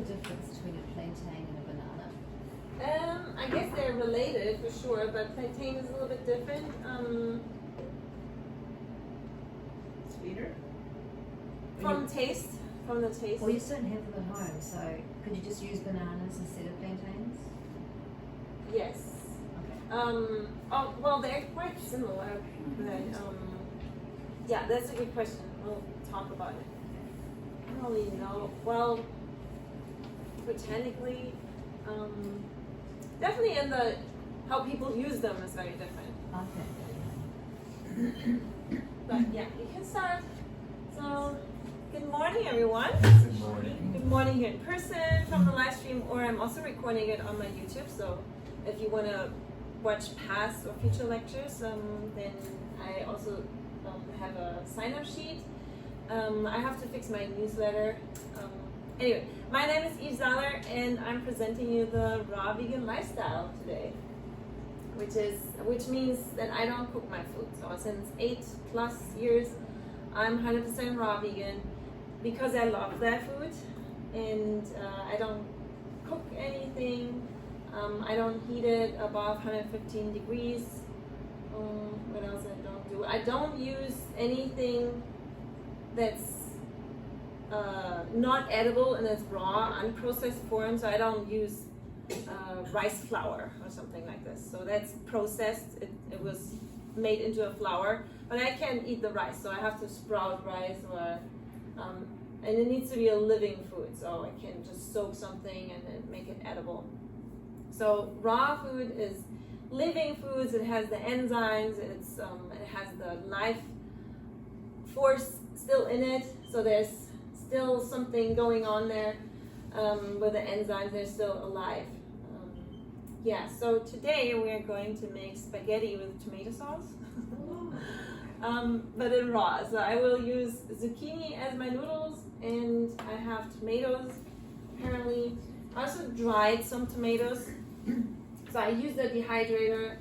difference between a plantain and a banana? I guess they're related for sure, but plantain is a little bit different. Sweeter? From the taste. Well, you certainly have them at home, so could you just use bananas instead of plantains? Yes. Okay. Oh, well, they're quite similar. But, yeah, that's a good question. We'll talk about it. I don't really know. Well, botanically, definitely in the how people use them is very different. Okay. But yeah, you can start. So, good morning, everyone. Good morning. Good morning here in person from the live stream, or I'm also recording it on my YouTube. So, if you want to watch past or future lectures, then I also have a sign-up sheet. I have to fix my newsletter. Anyway, my name is Eve Zahler, and I'm presenting you the raw vegan lifestyle today, which means that I don't cook my food. So since 8+ years, I'm 100% raw vegan because I love that food, and I don't cook anything. I don't heat it above 115 degrees. What else I don't do? I don't use anything that's not edible in its raw, unprocessed form. So I don't use rice flour or something like this. So that's processed. It was made into a flour, but I can't eat the rice. So I have to sprout rice, or and it needs to be a living food. So I can just soak something and then make it edible. So raw food is living foods. It has the enzymes. It has the life force still in it. So there's still something going on there with the enzymes. They're still alive. Yeah. So today we are going to make spaghetti with tomato sauce, but in raw. So I will use zucchini as my noodles, and I have tomatoes. Apparently, I also dried some tomatoes. So I use the dehydrator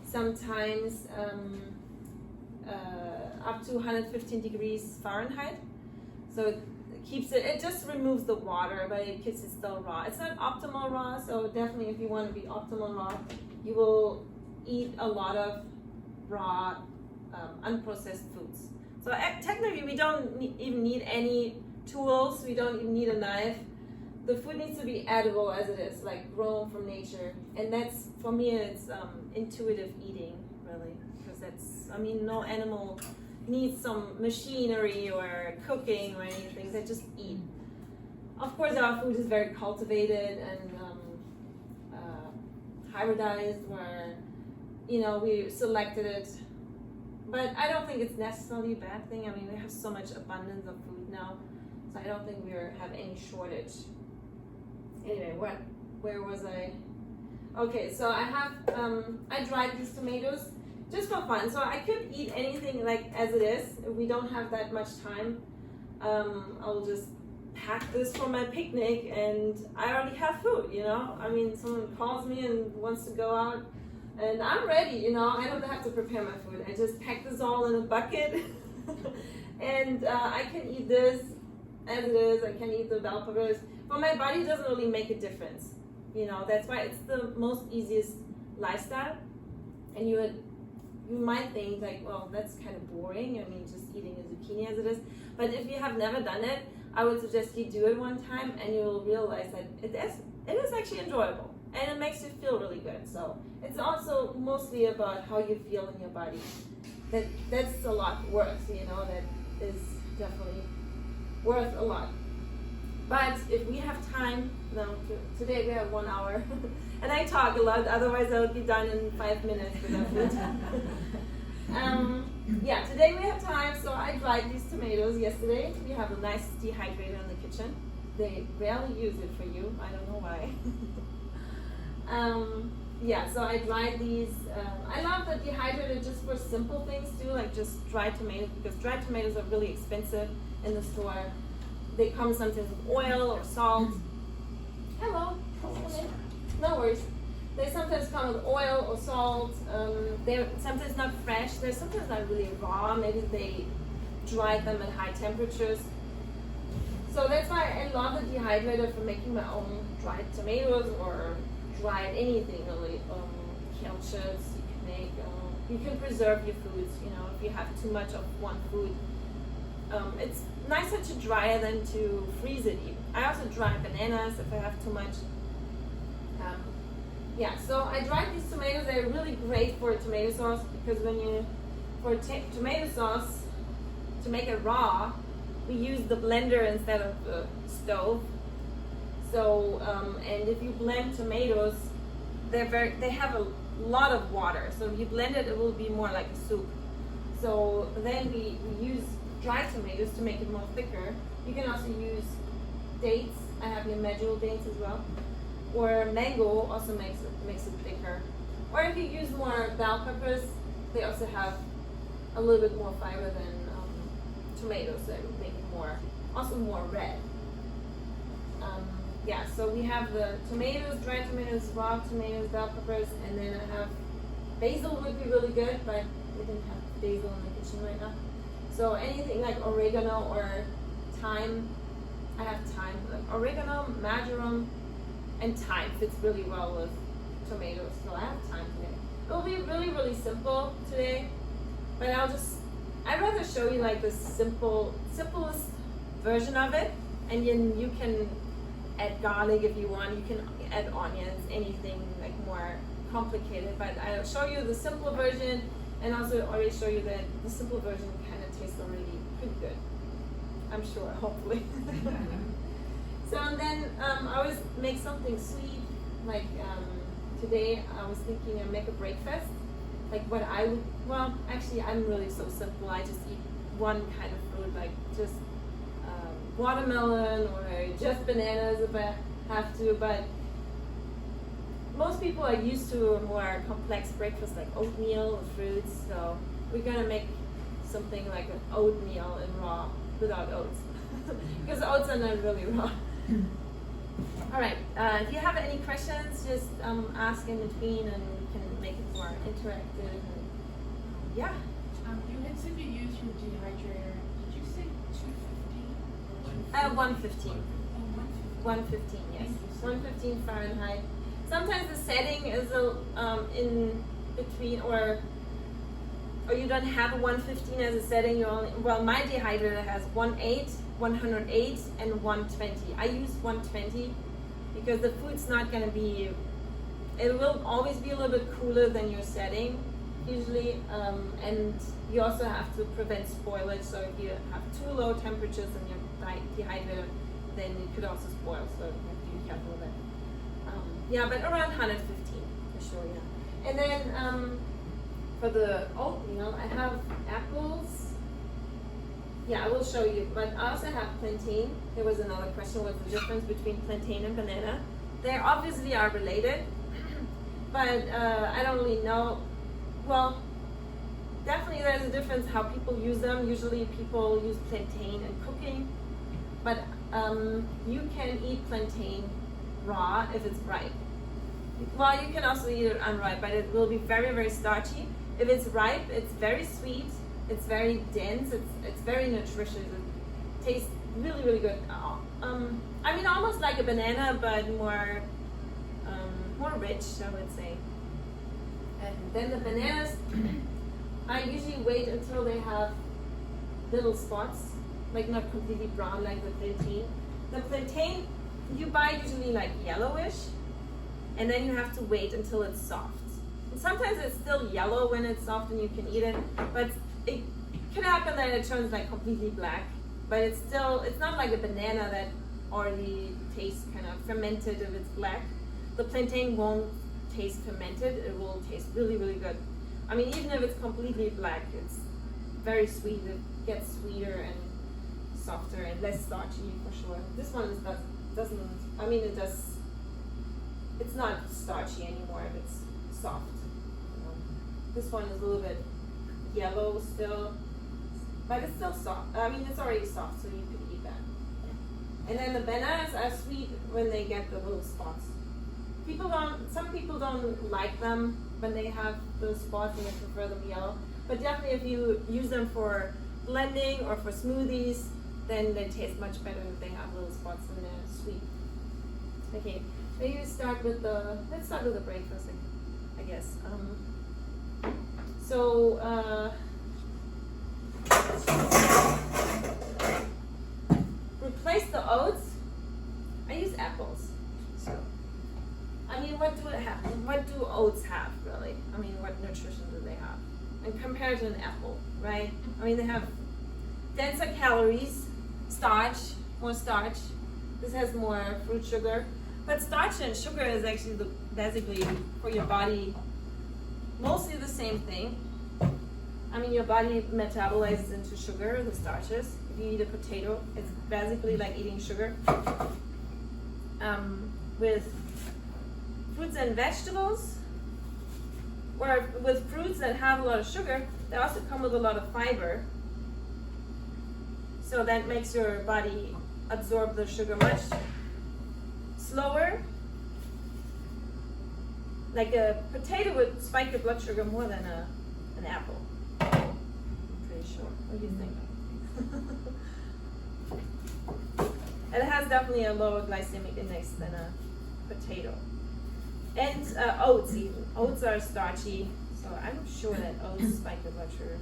sometimes up to 115 degrees Fahrenheit. So it keeps it, it just removes the water, but it keeps it still raw. It's not optimal raw, so definitely if you want to be optimal raw, you will eat a lot of raw, unprocessed foods. So technically we don't even need any tools, we don't even need a knife. The food needs to be edible as it is, like grown from nature. And that's, for me, it's intuitive eating, really. Because that's, I mean, no animal needs some machinery or cooking or anything. They just eat. Of course, our food is very cultivated and hybridized, where, you know, we selected it. But I don't think it's necessarily a bad thing. I mean, we have so much abundance of food now. So I don't think we have any shortage. Anyway, where was I? Okay, so I have, I dried these tomatoes just for fun. So I could eat anything like as it is. If we don't have that much time, I'll just pack this for my picnic, and I already have food, you know? I mean, someone calls me and wants to go out, and I'm ready, you know? I don't have to prepare my food. I just pack this all in a bucket, and I can eat this as it is. I can eat the bell peppers. For my body, it doesn't really make a difference. You know, that's why it's the most easiest lifestyle. And you might think like, well, that's kind of boring. I mean, just eating a zucchini as it is. But if you have never done it, I would suggest you do it one time, and you will realize that it is actually enjoyable, and it makes you feel really good. So it's also mostly about how you feel in your body. That's a lot worth, you know. That is definitely worth a lot. But if we have time, today we have 1 hour, and I talk a lot, otherwise I would be done in 5 minutes with that food. Yeah, today we have time, so I dried these tomatoes yesterday. We have a nice dehydrator in the kitchen. They rarely use it for you, I don't know why. Yeah, so I dried these. I love the dehydrator just for simple things too, like just dried tomatoes, because dried tomatoes are really expensive in the store. They come sometimes with oil or salt. Hello. No worries. They sometimes come with oil or salt. They're sometimes not fresh. They're sometimes not really raw. Maybe they dried them at high temperatures. So that's why I love the dehydrator for making my own dried tomatoes or dried anything really. Kale chips you can make. You can preserve your foods. You know, if you have too much of one food, it's nicer to dry it than to freeze it. Even. I also dry bananas if I have too much. Yeah, so I dried these tomatoes. They're really great for tomato sauce because when you tomato sauce to make it raw, we use the blender instead of the stove. So and if you blend tomatoes, they have a lot of water. So if you blend it, it will be more like a soup. So then we use dried tomatoes to make it more thicker. You can also use dates. I have your medjool dates as well. Or mango also makes it thicker. Or if you use more bell peppers, they also have a little bit more fiber than tomatoes, so it would make it also more red. Yeah, so we have the tomatoes, dried tomatoes, raw tomatoes, bell peppers, and then I have basil would be really good, but we didn't have basil in the kitchen right now. So anything like oregano or thyme, I have thyme. Like oregano, marjoram, and thyme fits really well with tomatoes, so I have thyme today. It will be really, really simple today, but I'd rather show you like the simplest version of it, and then you can add garlic if you want, you can add onions, anything like more complicated, but I'll show you the simple version, and also already show you that the simple version kind of tastes already pretty good. I'm sure, hopefully. So and then I always make something sweet, like today I was thinking I'd make a breakfast, like what I would, well actually I'm really so simple, I just eat one kind of fruit, like just watermelon or just bananas if I have to, but most people are used to a more complex breakfast like oatmeal with fruits, so we're gonna make something like an oatmeal in raw without oats, because oats are not really raw. All right, if you have any questions, just ask in between and we can make it more interactive. And, yeah. You had said you used your dehydrator. Did you say 250? 115. Oh, 115, yes. Thank you so much. 115 Fahrenheit. Sometimes the setting is in between, or you don't have a 115 as a setting. You only, well, my dehydrator has 108, 108, and 120. I use 120 because the food's not going to be. It will always be a little bit cooler than your setting, usually, and you also have to prevent spoilage. So if you have too low temperatures in your dehydrator, then it could also spoil. So you have to be careful with it. Yeah, but around 115 for sure. Yeah, and then for the oatmeal, I have apples. Yeah, I will show you. But I also have plantain. There was another question: what's the difference between plantain and banana? They obviously are related, but I don't really know. Well, definitely there's a difference how people use them. Usually people use plantain in cooking, but you can eat plantain raw if it's ripe. Well, you can also eat it unripe, but it will be very, very starchy. If it's ripe, it's very sweet. It's very dense. It's very nutritious. It tastes really, really good. I mean, almost like a banana, but more rich, I would say. And then the bananas, I usually wait until they have little spots, like not completely brown like the plantain. The plantain you buy usually like yellowish, and then you have to wait until it's soft. And sometimes it's still yellow when it's soft and you can eat it, but it could happen that it turns like completely black. But it's not like a banana that already tastes kind of fermented if it's black. The plantain won't taste fermented, it will taste really, really good. I mean, even if it's completely black, it's very sweet. It gets sweeter and softer and less starchy for sure. This one doesn't, I mean, it does, it's not starchy anymore if it's soft. You know. This one is a little bit yellow still, but it's still soft. I mean, it's already soft, so you could eat that. And then the bananas are sweet when they get the little spots. Some people don't like them when they have those spots and they prefer them yellow. But definitely if you use them for blending or for smoothies, then they taste much better if they have little spots and they're sweet. Okay, maybe let's start with the breakfast, I guess. Replace the oats. I use apples. So, I mean, what do oats have, really? I mean, what nutrition do they have? And compared to an apple, right? I mean, they have denser calories, more starch. This has more fruit sugar. But starch and sugar is actually basically for your body mostly the same thing. I mean, your body metabolizes into sugar, the starches. If you eat a potato, it's basically like eating sugar. With fruits and vegetables, or with fruits that have a lot of sugar, they also come with a lot of fiber. So that makes your body absorb the sugar much slower. Like a potato would spike your blood sugar more than an apple. I'm pretty sure. What do you think? It has definitely a lower glycemic index than a potato. And oats even. Oats are starchy, so I'm sure that oats spike your blood sugar.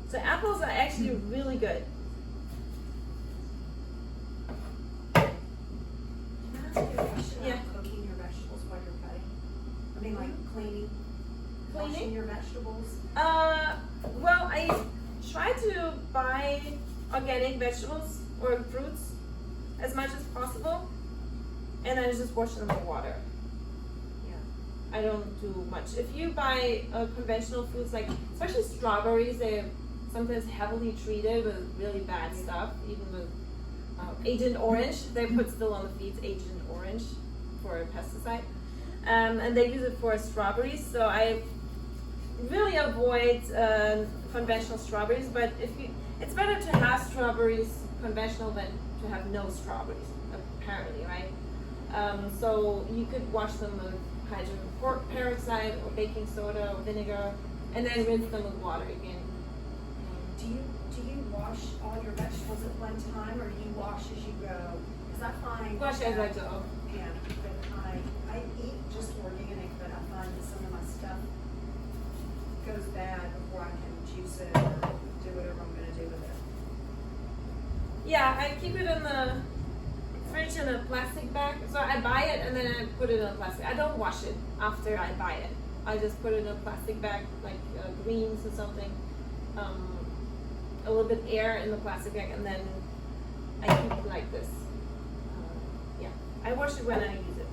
So apples are actually really good. Yeah. Cooking your vegetables while you're cutting. I mean, like cleaning, washing your vegetables. Well, I try to buy organic vegetables or fruits as much as possible, and then just wash them in water. Yeah, I don't do much. If you buy conventional foods, like especially strawberries, they're sometimes heavily treated with really bad stuff, even with Agent Orange. They put still on the feeds Agent Orange for a pesticide, and they use it for strawberries. So I really avoid conventional strawberries. But it's better to have strawberries conventional than to have no strawberries, apparently, right? So you could wash them with hydrogen peroxide or baking soda or vinegar, and then rinse them with water again. Do you wash all your vegetables at one time, or do you wash as you go? Because I find Wash as I go. Yeah, but I eat just organic, but I find that some of my stuff goes bad before I can juice it or do whatever I'm going to do with it. Yeah, I keep it in the fridge in a plastic bag. So I buy it and then I put it in a plastic. I don't wash it after I buy it. I just put it in a plastic bag, like greens or something. A little bit air in the plastic bag, and then I keep it like this. Yeah, I wash it when I use it.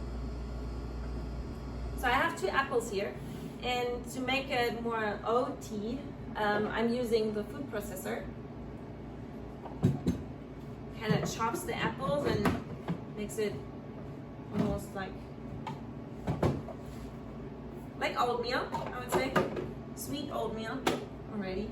So I have 2 apples here, and to make it more OT, I'm using the food processor. Kind of chops the apples and makes it almost like oatmeal, I would say. Sweet oatmeal already.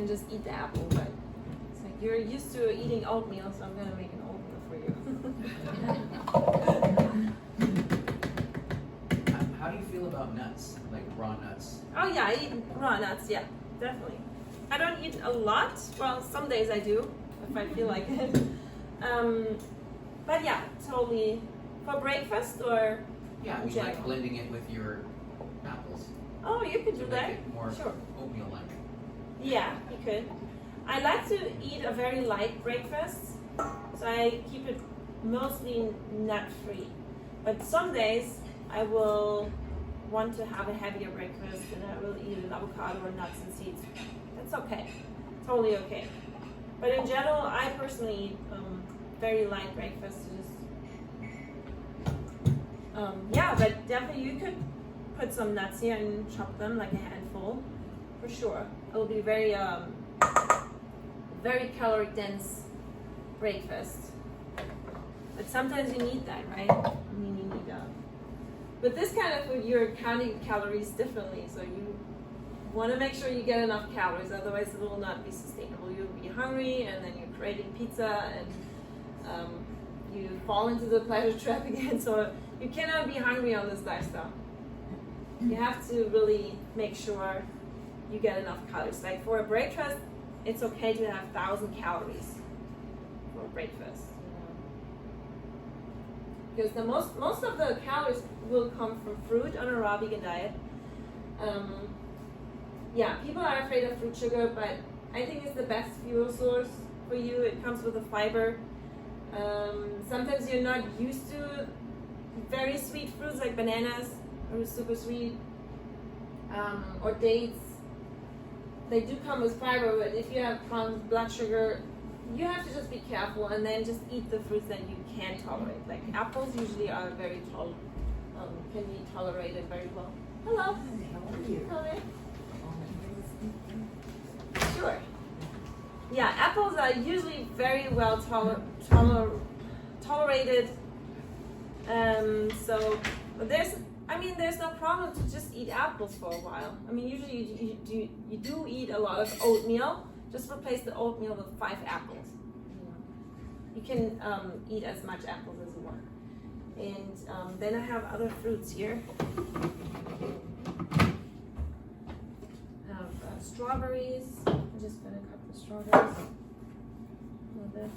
Just eat the apple, but it's like you're used to eating oatmeal, so I'm gonna make an oatmeal for you. How do you feel about nuts, like raw nuts? Oh yeah, I eat raw nuts, yeah, definitely. I don't eat a lot, well, some days I do, if I feel like it. But yeah, totally. For breakfast or Yeah, we like blending it with your apples. Oh, you could do to that. make it more Sure. oatmeal-like. Yeah, you could. I like to eat a very light breakfast, so I keep it mostly nut-free. But some days I will want to have a heavier breakfast and I will eat an avocado or nuts and seeds. That's okay. Totally okay. But in general, I personally eat very light breakfast. Yeah, but definitely you could put some nuts here and chop them like a handful, for sure. It will be very, very calorie dense breakfast. But sometimes you need that, right? I mean, you need with this kind of food, you're counting calories differently, so you want to make sure you get enough calories, otherwise it will not be sustainable. You'll be hungry, and then you're craving pizza, and you fall into the pleasure trap again. So you cannot be hungry on this lifestyle. You have to really make sure you get enough calories. Like for a breakfast, it's okay to have 1,000 calories for breakfast. Because the most of the calories will come from fruit on a raw vegan diet. Yeah, people are afraid of fruit sugar, but I think it's the best fuel source for you. It comes with the fiber. Sometimes you're not used to very sweet fruits like bananas, or super sweet, or dates. They do come with fiber, but if you have blood sugar, you have to just be careful and then just eat the fruits that you can tolerate. Like apples usually are very can be tolerated very well. Hello. How are you? Hello. Sure. Yeah, apples are usually very well tolerated. So there's no problem to just eat apples for a while. I mean, usually you do eat a lot of oatmeal. Just replace the oatmeal with 5 apples. You can eat as much apples as you want. And then I have other fruits here. I have strawberries. I'm just gonna cut the strawberries a little bit.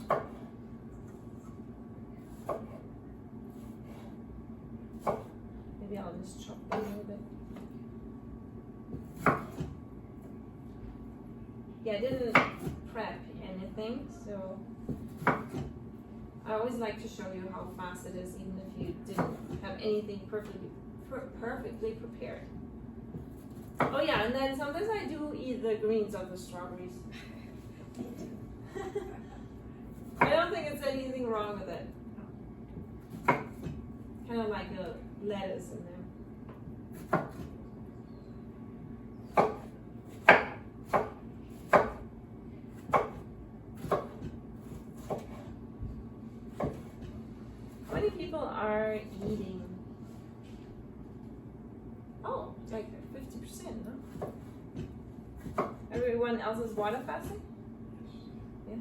Maybe I'll just chop them a little bit. Yeah, I didn't prep anything, so I always like to show you how fast it is, even if you didn't have anything perfectly prepared. Oh yeah, and then sometimes I do eat the greens of the strawberries. I don't think it's anything wrong with it. Kind of like a lettuce in there. How many people are eating? Oh, it's like 50%, no? Everyone else is water fasting? Yeah.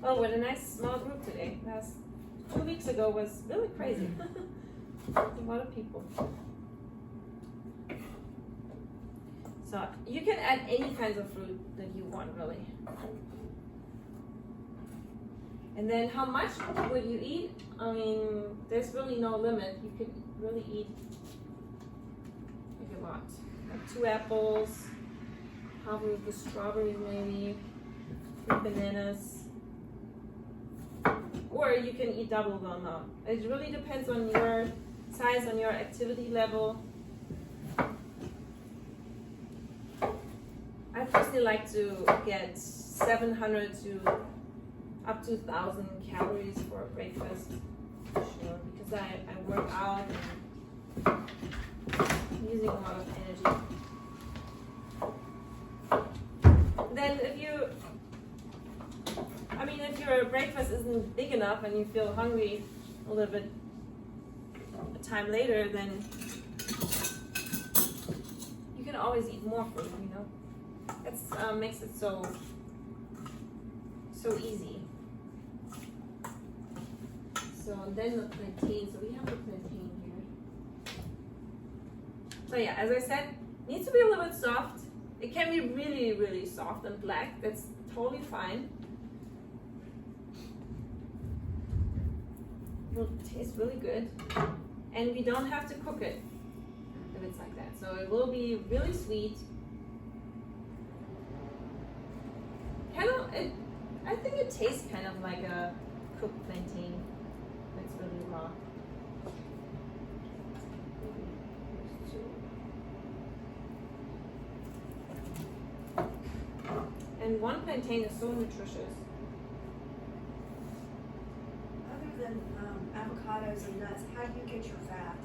Oh, what a nice small group today. 2 weeks ago was really crazy. A lot of people. So you can add any kinds of fruit that you want, really. And then how much would you eat? I mean, there's really no limit. You could really eat like a lot. Like 2 apples, half of the strawberries maybe, 3 bananas. Or you can eat double the amount. It really depends on your size, on your activity level. I personally like to get 700 to up to 1,000 calories for a breakfast, sure, because I work out and I'm using a lot of energy. Then if your breakfast isn't big enough and you feel hungry a little bit a time later, then you can always eat more fruit, you know. It makes it so easy. So then the plantain. So we have the plantain here. So yeah, as I said, it needs to be a little bit soft. It can be really, really soft and black. That's totally fine. It will taste really good, and we don't have to cook it if it's like that. So it will be really sweet. I think it tastes kind of like a cooked plantain. That's really raw. And 1 plantain is so nutritious. Other than avocados and nuts, how do you get your fat?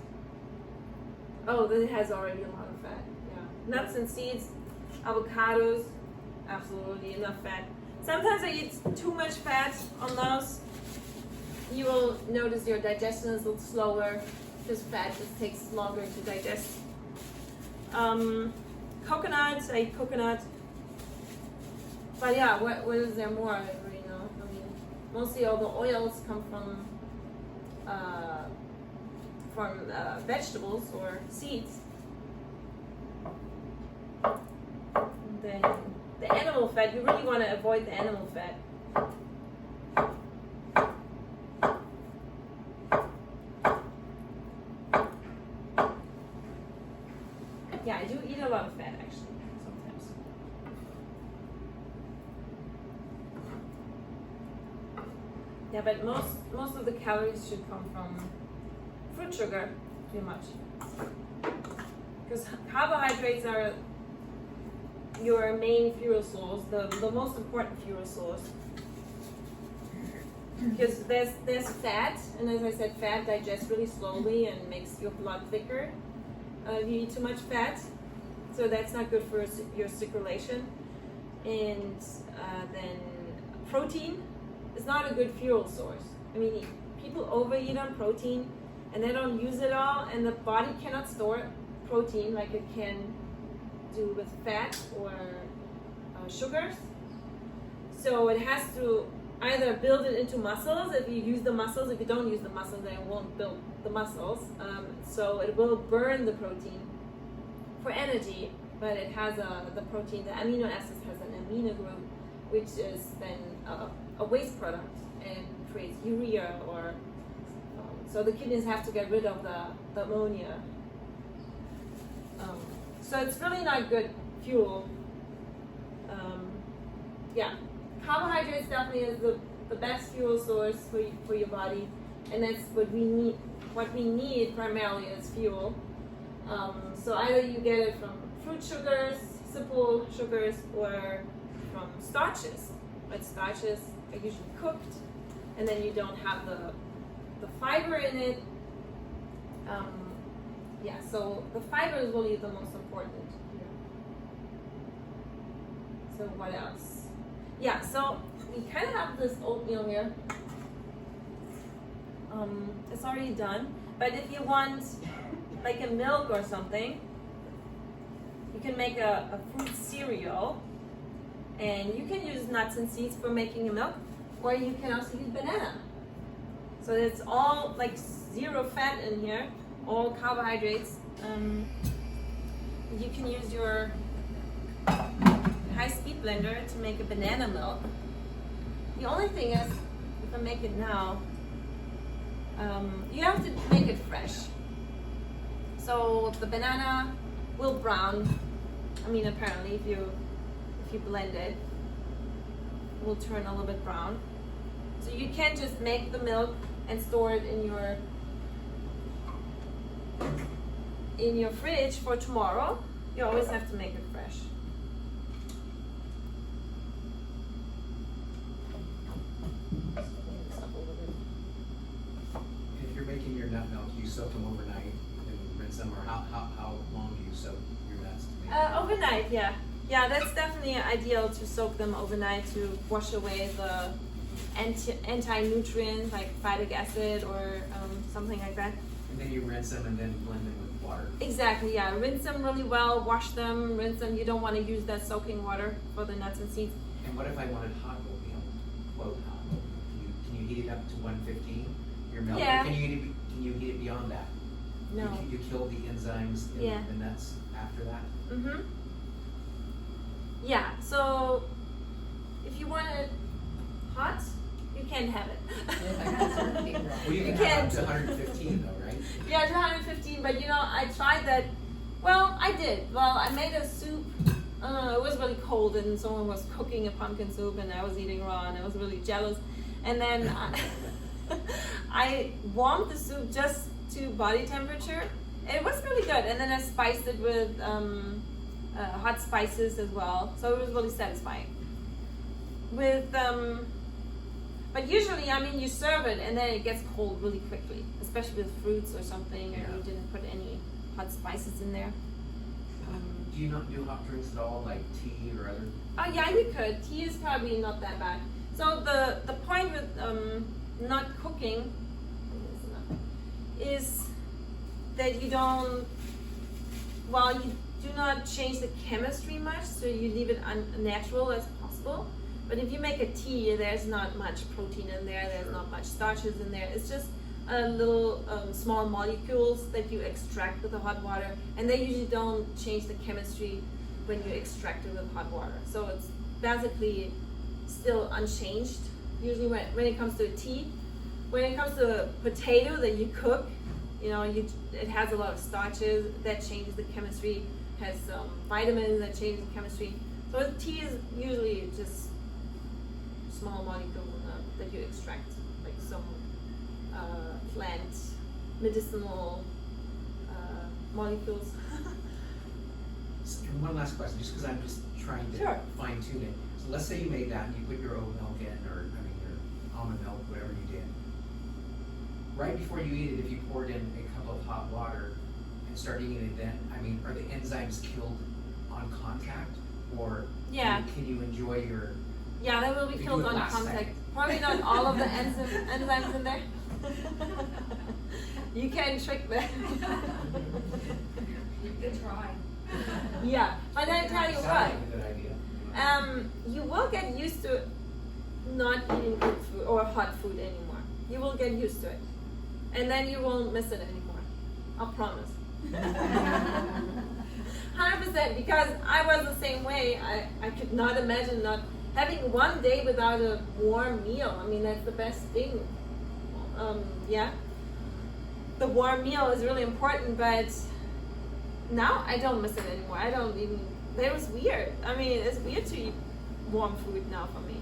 Oh, it has already a lot of fat. Yeah. Nuts and seeds, avocados, absolutely enough fat. Sometimes I eat too much fat on those. You will notice your digestion is a little slower because fat just takes longer to digest. Coconut, I eat coconut. But yeah, what is there more? I don't really know. I mean, mostly all the oils come from vegetables or seeds. And then the animal fat, you really want to avoid the animal fat. Yeah, I do eat a lot of fat actually, sometimes. Yeah, but most of the calories should come from fruit sugar, pretty much. Because carbohydrates are your main fuel source, the most important fuel source. Because there's fat, and as I said, fat digests really slowly and makes your blood thicker. If you eat too much fat, so that's not good for your circulation. And then protein is not a good fuel source. I mean, people overeat on protein and they don't use it all, and the body cannot store protein like it can do with fat or sugars. So it has to either build it into muscles. If you use the muscles, if you don't use the muscles, then it won't build the muscles. So it will burn the protein for energy, but it has the protein, the amino acids has an amino group, which is then a waste product and creates urea, or so the kidneys have to get rid of the ammonia. So it's really not good fuel. Yeah, carbohydrates definitely is the best fuel source for your body, and that's what we need. What we need primarily is fuel. So either you get it from fruit sugars, simple sugars, or from starches. But starches are usually cooked, and then you don't have the fiber in it. Yeah, so the fiber is really the most important here. So what else? Yeah, so we kind of have this oatmeal here. It's already done, but if you want like a milk or something, you can make a fruit cereal, and you can use nuts and seeds for making a milk, or you can also use banana. So it's all like zero fat in here, all carbohydrates. You can use your high-speed blender to make a banana milk. The only thing is, if I make it now, you have to make it fresh. So the banana will brown. I mean, apparently, if you blend it, it will turn a little bit brown. So you can't just make the milk and store it in your fridge for tomorrow. You always have to make it fresh. If you're making your nut milk, you soak them overnight and rinse them, or how long do you soak your nuts to make? Overnight, yeah. Yeah, that's definitely ideal to soak them overnight to wash away the anti-nutrients like phytic acid or something like that. And then you rinse them and then blend them with water. Exactly, yeah. Rinse them really well, wash them, rinse them. You don't want to use that soaking water for the nuts and seeds. And what if I wanted hot oatmeal? Quote hot oatmeal. Can you heat it up to 115? Your milk? Yeah. Or can you heat it beyond that? No. You kill the enzymes in Yeah. the nuts after that? Mm-hmm. Yeah, so if you want it hot, you can have it. Well, you You can have can't. up to 115 though, right? Yeah, to 115, but you know, I tried that. Well, I did. Well, I made a soup. It was really cold, and someone was cooking a pumpkin soup, and I was eating raw, and I was really jealous. And then I warmed the soup just to body temperature. It was really good, and then I spiced it with hot spices as well, so it was really satisfying. But usually, I mean, you serve it and then it gets cold really quickly, especially with fruits or something, and Yeah. you didn't put any hot spices in there. Do you not do hot drinks at all, like tea or other? Oh yeah, you could. Tea is probably not that bad. So the point with not cooking is that you don't, well, you do not change the chemistry much, so you leave it unnatural as possible. But if you make a tea, there's not much protein in there, there's not much starches in there. It's just little small molecules that you extract with the hot water, and they usually don't change the chemistry when you extract it with hot water. So it's basically still unchanged, usually when it comes to a tea. When it comes to a potato that you cook, you know, it has a lot of starches that changes the chemistry, has vitamins that change the chemistry. So tea is usually just small molecule that you extract, like some plant medicinal molecules. And one last question, just because I'm just trying to Sure. fine tune it. So let's say you made that and you put your oat milk in, or your almond milk, whatever you did. Right before you eat it, if you poured in a cup of hot water and start eating it, then are the enzymes killed on contact, or Yeah. can you enjoy your? Yeah, they will be You killed do it on last contact. second. Probably not all of the enzymes in there. You can trick them. Good try. Yeah, but I tell you Sounds what, like a good idea. you will get used to not eating cooked food or hot food anymore. You will get used to it, and then you won't miss it anymore. I'll promise. 100%, because I was the same way. I could not imagine not having one day without a warm meal. I mean, that's the best thing. Yeah, the warm meal is really important, but now I don't miss it anymore. I don't even, that was weird. I mean, it's weird to eat warm food now for me.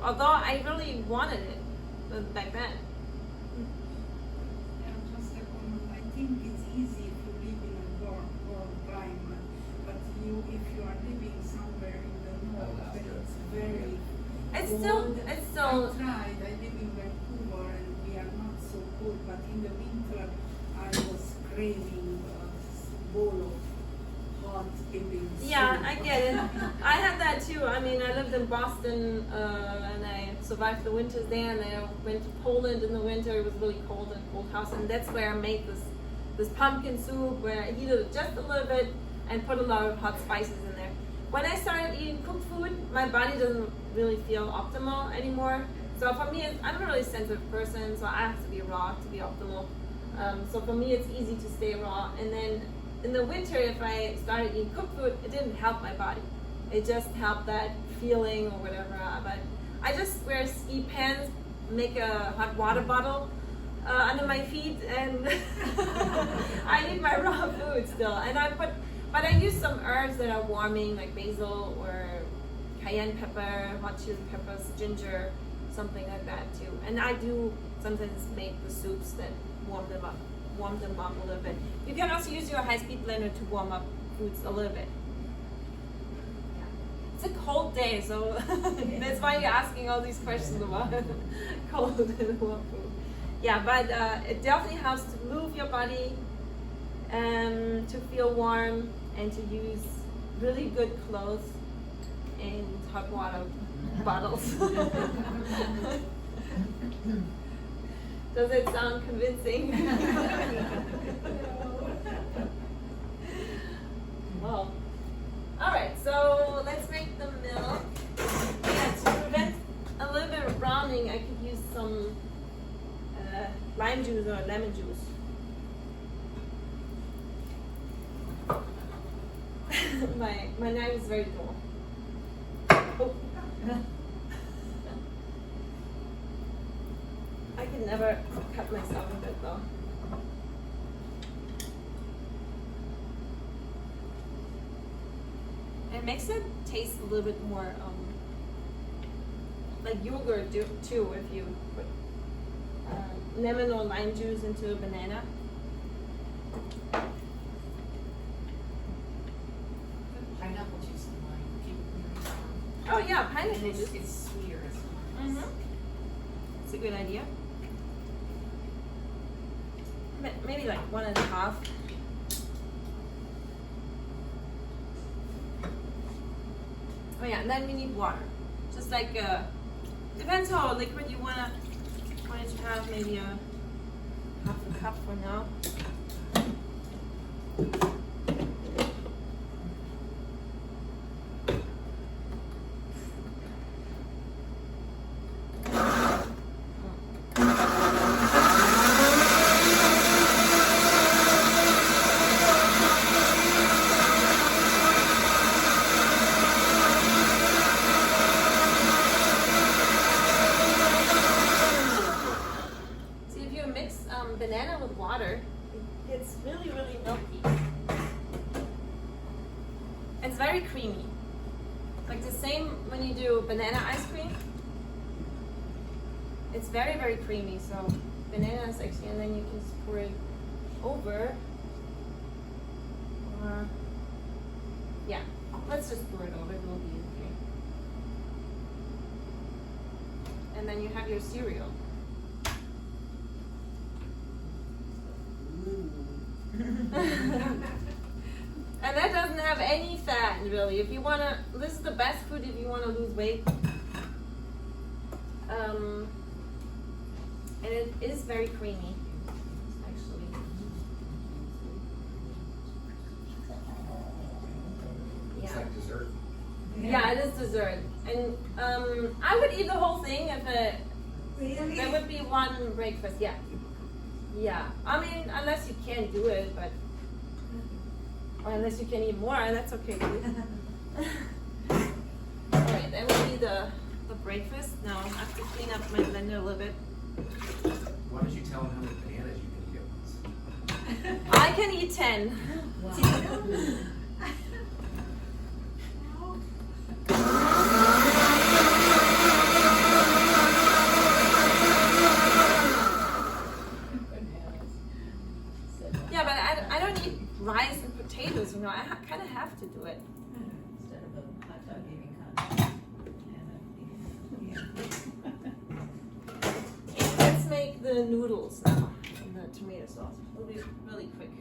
Although I really wanted it back then. Yeah, just a comment. I think it's easy if you live in a warm climate, but if you are living somewhere in the north, then it's very It's cold. still, I tried. I live in Vancouver, and we are not so cold. But in the winter, I was craving a bowl of hot dipping soup. yeah, I get it. I had that too. I mean, I lived in Boston and I survived the winters there, and I went to Poland in the winter. It was really cold in a cold house, and that's where I made this pumpkin soup, where I heated it just a little bit and put a lot of hot spices in there. When I started eating cooked food, my body doesn't really feel optimal anymore. So for me, I'm a really sensitive person, so I have to be raw to be optimal. So for me, it's easy to stay raw. And then in the winter, if I started eating cooked food, it didn't help my body. It just helped that feeling or whatever. But I just wear ski pants, make a hot water bottle under my feet, and I eat my raw food still. And but I use some herbs that are warming, like basil or cayenne pepper, hot chili peppers, ginger, something like that too. And I do sometimes make the soups that warm them up a little bit. You can also use your high-speed blender to warm up foods a little bit. Yeah. It's a cold day, so that's why you're asking all these questions about cold and warm food. Yeah, but it definitely helps to move your body and to feel warm and to use really good clothes and hot water bottles. Does it sound convincing? Well, all right, so let's make the milk. Yeah, to prevent a little bit of browning, I could use some lime juice or lemon juice. my knife is very dull. Oh. I could never cut myself with it though. It makes it taste a little bit more like yogurt too if you put lemon or lime juice into a banana. Pineapple juice and lime, keep it Oh yeah, and pineapple it's, juice. it's sweeter as well. It's a good idea. Maybe like 1.5. Oh yeah, and then we need water. Just like depends how liquid you want it to have. Maybe a half a cup for now. Banana with water, it's really, really milky. It's very creamy. Like the same when you do banana ice cream. It's very, very creamy. So bananas actually, and then you can just pour it over. Or yeah, let's just pour it over. It will be okay. And then you have your cereal. And that doesn't have any fat really. If you wanna, this is the best food if you wanna lose weight. And it is very creamy, actually. It's Yeah. like dessert. Yeah, it is dessert. And I would eat the whole thing if it. Really? That would be one breakfast. Yeah. Yeah, I mean, unless you can't do it, but or unless you can eat more, that's okay too. All right, that will be the breakfast. Now I have to clean up my blender a little bit. Why don't you tell them how many bananas you can eat at once? I can eat 10. Yeah, but I don't eat rice and potatoes, you know. I kind of have to do it. Instead of a hot dog eating concept. Let's make the noodles now and the tomato sauce. It'll be really quick.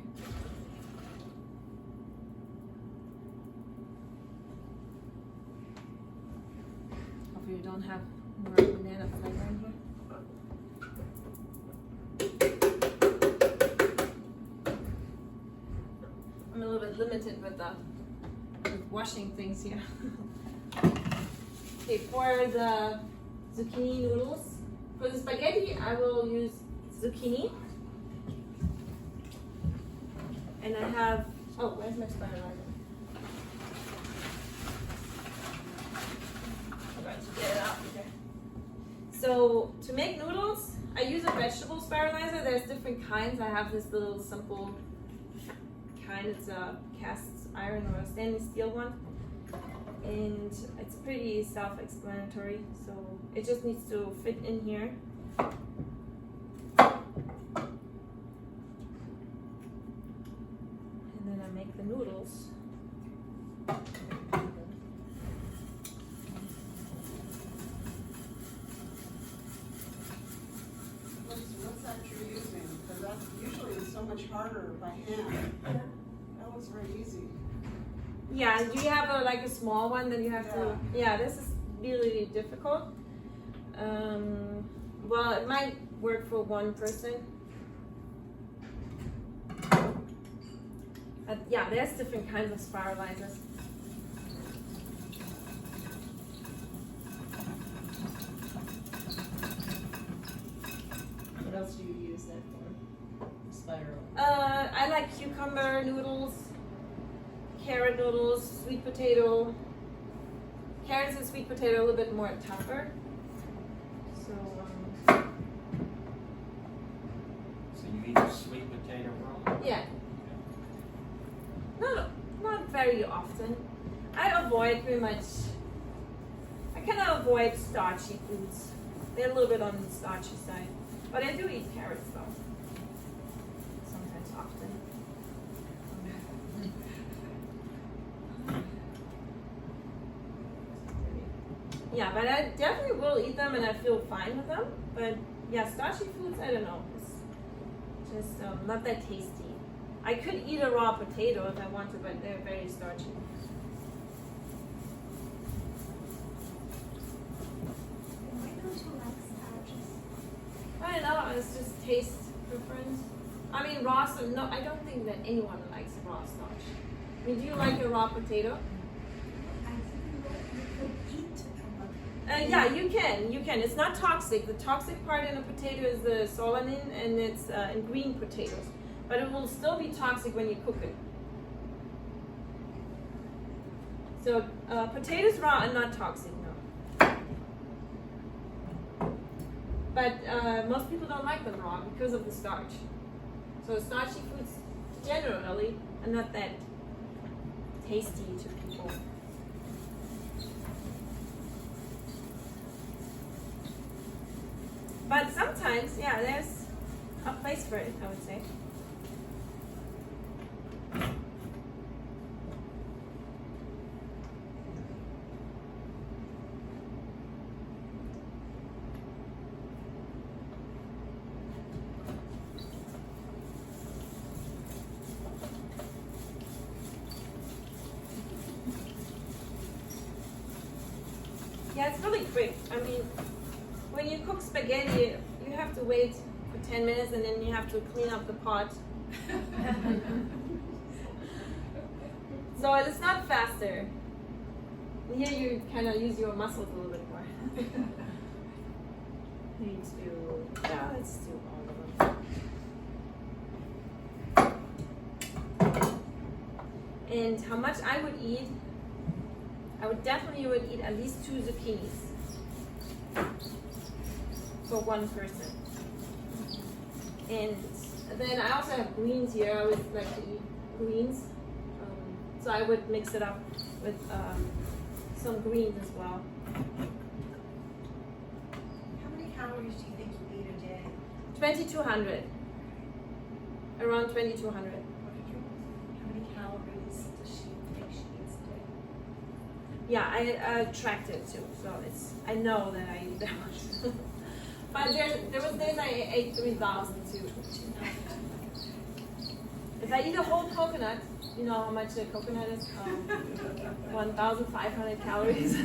Hopefully you don't have more banana flavor in here. I'm a little bit limited with washing things here. Okay, for the zucchini noodles, for the spaghetti, I will use zucchini. And I have, oh, where's my spiralizer? I'm going to get it out here. So, to make noodles, I use a vegetable spiralizer. There's different kinds. I have this little simple kind. It's a cast iron or a stainless steel one. And it's pretty self-explanatory, so it just needs to fit in here. And then I make the noodles. What's that you're using? Because that's usually so much harder by hand. That was very easy. Yeah, do you have like a small one that you have to? Yeah, this is really difficult. Well, it might work for one person. But yeah, there's different kinds of spiralizers. What else do you use that for? Spiral. I like cucumber noodles, carrot noodles, sweet potato. Carrots and sweet potato are a little bit more tougher. So, So you eat a sweet potato roll? yeah. No, not very often. I avoid pretty much, I kind of avoid starchy foods. They're a little bit on the starchy side. But I do eat carrots though. Sometimes often. Yeah, but I definitely will eat them and I feel fine with them. But yeah, starchy foods, I don't know. It's just not that tasty. I could eat a raw potato if I wanted, but they're very starchy. don't know. It's just taste preference. I mean, raw. So no, I don't think that anyone likes raw starch. I mean, do you like a raw potato? I didn't know you could eat Yeah, you can. You can. It's not toxic. The toxic part in a potato is the solanine, and it's in green potatoes. But it will still be toxic when you cook it. So potatoes raw are not toxic, no. But most people don't like them raw because of the starch. So starchy foods generally are not that tasty to people. But sometimes, yeah, there's a place for it, I would say. Yeah, it's really quick. I mean, when you cook spaghetti, you have to wait for 10 minutes and then you have to clean up the pot. So it's not faster. Here you kind of use your muscles a little bit more. Need to, yeah, let's do all of them. And how much I would eat, I would definitely eat at least 2 zucchinis for one person. And then I also have greens here. I would like to eat greens. So I would mix it up with some greens as well. How many calories do you think you eat a day? 2,200. Around 2,200. How many calories does she think she eats a day? Yeah, I tracked it too, so I know that I eat that much. But there was days I ate 3,000 too. If I eat a whole coconut, you know how much a coconut is? 1,500 calories.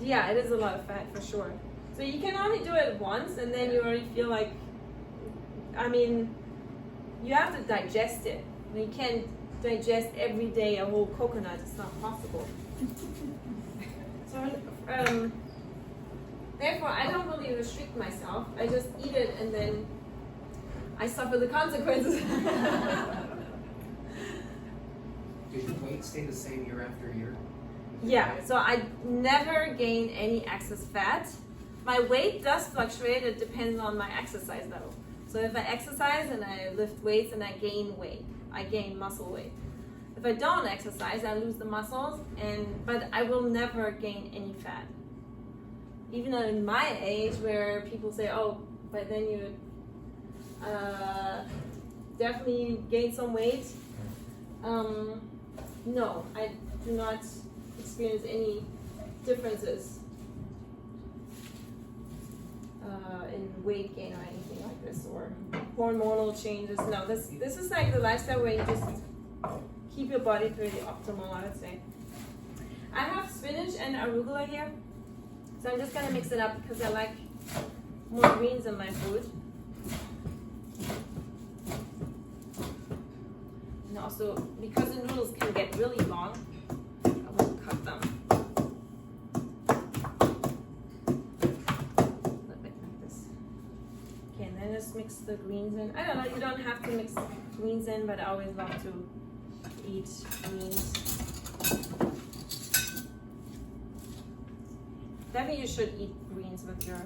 Yeah, it is a lot of fat for sure. So you can only do it once, and then you already feel like, I mean, you have to digest it. You can't digest every day a whole coconut. It's not possible. So, therefore, I don't really restrict myself. I just eat it, and then I suffer the consequences. Did your weight stay the same year after year? Yeah, so I never gain any excess fat. My weight does fluctuate. It depends on my exercise level. So if I exercise and I lift weights and I gain weight, I gain muscle weight. If I don't exercise, I lose the muscles, but I will never gain any fat. Even in my age, where people say, "Oh, but then you definitely gain some weight." No, I do not experience any differences in weight gain or anything like this, or hormonal changes. No, this is like the lifestyle where you just keep your body pretty optimal, I would say. I have spinach and arugula here, so I'm just gonna mix it up because I like more greens in my food. And also, because the noodles can get really long, I will cut them. Like this. Okay, and then just mix the greens in. I don't know, you don't have to mix greens in, but I always love to eat greens. Definitely you should eat greens with your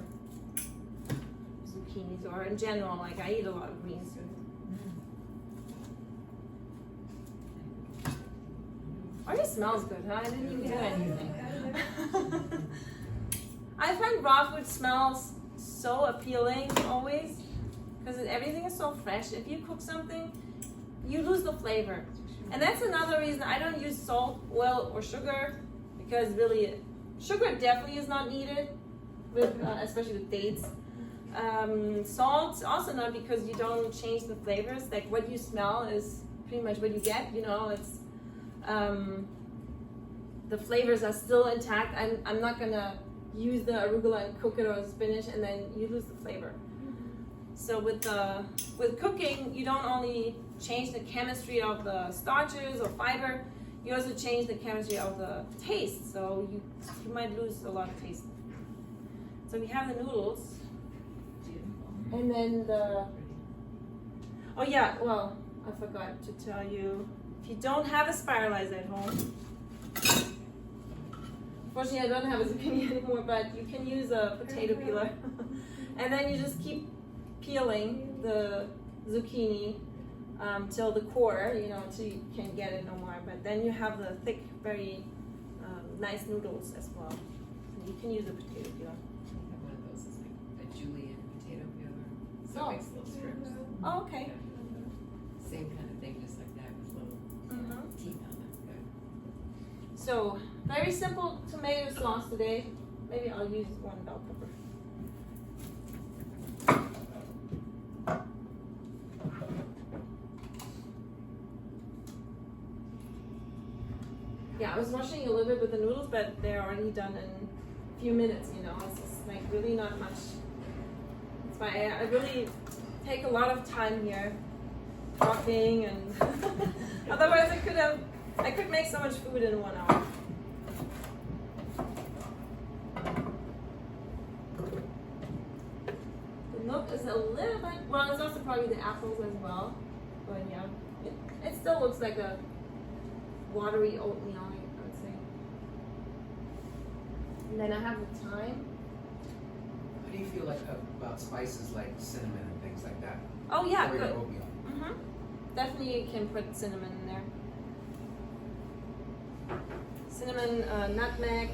zucchinis, or in general, like I eat a lot of greens. Already smells good, huh? I didn't even do anything. I find raw food smells so appealing always, because everything is so fresh. If you cook something, you lose the flavor. And that's another reason I don't use salt, oil, or sugar, because really, sugar definitely is not needed, with especially with dates. Salt also not, because you don't change the flavors. Like what you smell is pretty much what you get. You know, it's the flavors are still intact. I'm not gonna use the arugula and cook it or spinach, and then you lose the flavor. So with cooking, you don't only change the chemistry of the starches or fiber, you also change the chemistry of the taste. So you might lose a lot of taste. So we have the noodles, and then oh yeah, well, I forgot to tell you, if you don't have a spiralizer at home, fortunately I don't have a zucchini anymore, but you can use a potato peeler. And then you just keep peeling the zucchini till the core, till you can't get it no more. But then you have the thick, very nice noodles as well. So you can use a potato peeler. I have one of those, it's like a julienne potato peeler, so Oh. it makes little strips. Oh, okay. Same kind of thing, just like that, with little teeth on it. Good. So very simple tomato sauce today. Maybe I'll use one bell pepper. Yeah, I was rushing a little bit with the noodles, but they're already done in a few minutes, It's just like really not much. That's why I really take a lot of time here talking, and otherwise I could make so much food in 1 hour. The milk is a little bit, well, it's also probably the apples as well, but yeah, it still looks like a watery oatmeal, I would say. And then I have the thyme. How do you feel like about spices like cinnamon and things like that? Oh yeah, For your good. oatmeal? Definitely you can put cinnamon in there. Cinnamon, nutmeg,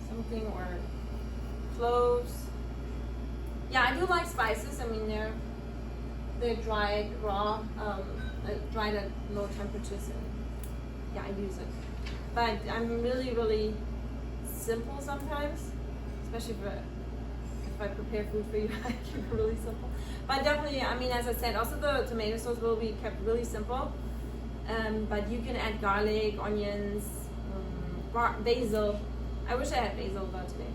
something, or cloves. Yeah, I do like spices. I mean, they're dried raw, dried at low temperatures, and yeah, I use it. But I'm really, really simple sometimes, especially if I prepare food for you. I keep it really simple. But definitely, I mean, as I said, also the tomato sauce will be kept really simple. But you can add garlic, onions, basil. I wish I had basil though today.